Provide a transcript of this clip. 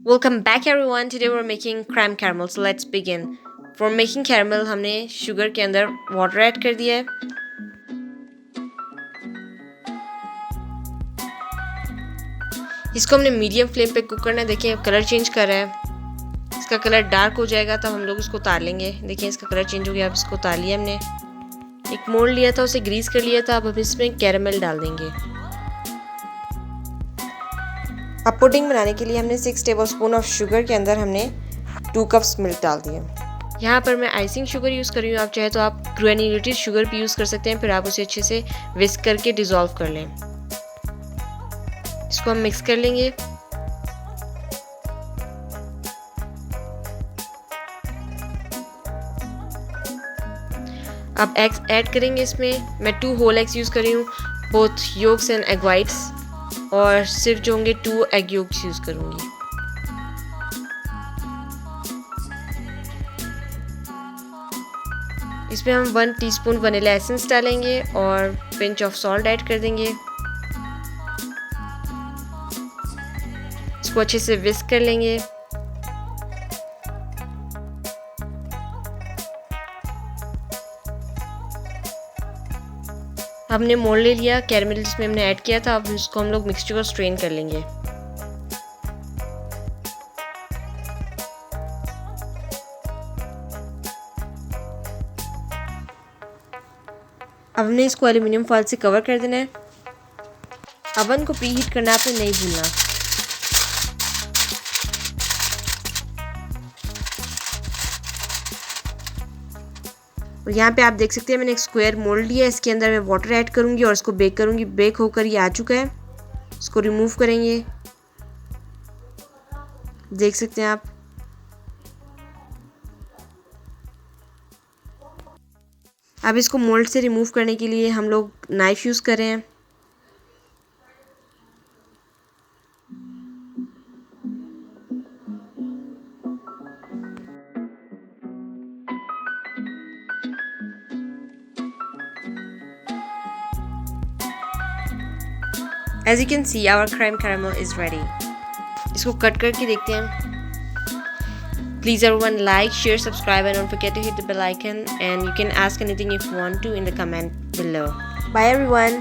Welcome back everyone. Today we're making creme caramel. So let's begin. For making caramel हमने sugar के अंदर water add कर दिया है. इसको हमने मीडियम फ्लेम पे कुक करना है. देखिए कलर चेंज कर रहा है. इसका कलर डार्क हो जाएगा तो हम लोग इसको उतार लेंगे. देखिए इसका कलर चेंज हो गया. अब इसको उतार लिया हमने. एक मोल्ड लिया था, उसे ग्रीस कर लिया था. अब हम इसमें कैरामल डाल देंगे. अब पुडिंग बनाने के लिए हमने 6 टेबलस्पून ऑफ शुगर के अंदर हमने 2 कप्स मिल्क डाल दिए. यहाँ पर मैं आइसिंग शुगर यूज़ कर रही हूँ. आप चाहे तो आप ग्रेन्युलेटेड शुगर भी यूज़ कर सकते हैं. फिर आप उसे अच्छे से विस्क करके डिज़ोल्व कर लें. इसको हम मिक्स कर लेंगे. अब एग्स ऐड करेंगे इसमें. मैं 2 होल एग्स यूज़ कर रही हूँ. Both yolks and egg whites. और सिर्फ जो होंगे 2 एग योग्स यूज़ करूँगी. इसमें हम 1 टीस्पून वनीला एसेंस डालेंगे और पिंच ऑफ सॉल्ट ऐड कर देंगे. इसको अच्छे से विस्क कर लेंगे. हमने मोल्ड ले लिया कैरामल जिसमें हमने ऐड किया था. अब इसको हम लोग मिक्सचर को स्ट्रेन कर लेंगे. अब हमने इसको एल्यूमिनियम फॉइल से कवर कर देना है. अवन को प्री हीट करना आपने नहीं भूलना. और यहाँ पे आप देख सकते हैं मैंने एक स्क्वायर मोल्ड लिया है. इसके अंदर मैं वाटर ऐड करूँगी और इसको बेक करूँगी. बेक होकर ये आ चुका है. इसको रिमूव करेंगे. देख सकते हैं आप. अब इसको मोल्ड से रिमूव करने के लिए हम लोग नाइफ यूज़ कर रहे हैं. As you can see, our creme caramel is ready. इसको कट करके देखते हैं. Please everyone like, share, subscribe and don't forget to hit the bell icon, and you can ask anything if you want to in the comment below. Bye everyone.